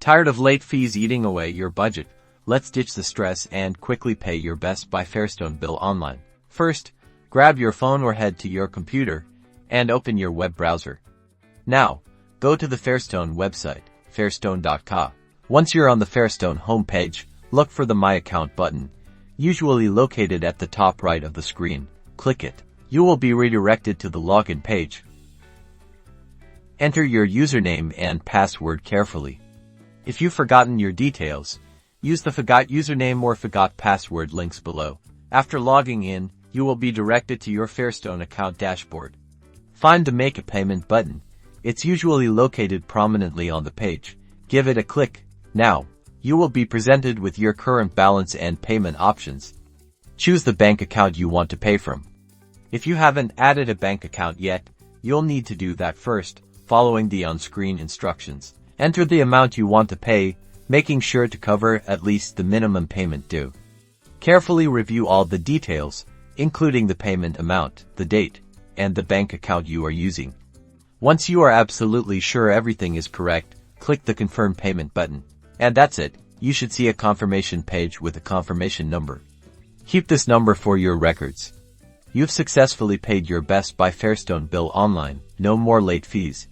Tired of late fees eating away your budget? Let's ditch the stress and quickly pay your Best Buy Fairstone bill online. First, grab your phone or head to your computer and open your web browser. Now, go to the Fairstone website, fairstone.com. Once you're on the Fairstone homepage, look for the My Account button, usually located at the top right of the screen. Click it. You will be redirected to the login page. Enter your username and password carefully. If you've forgotten your details, use the Forgot Username or Forgot Password links below. After logging in, you will be directed to your Fairstone account dashboard. Find the Make a Payment button. It's usually located prominently on the page. Give it a click. Now, you will be presented with your current balance and payment options. Choose the bank account you want to pay from. If you haven't added a bank account yet, you'll need to do that first, following the on-screen instructions. Enter the amount you want to pay, making sure to cover at least the minimum payment due. Carefully review all the details, including the payment amount, the date, and the bank account you are using. Once you are absolutely sure everything is correct, click the Confirm Payment button. And that's it. You should see a confirmation page with a confirmation number. Keep this number for your records. You've successfully paid your Best Buy Fairstone bill online. No more late fees.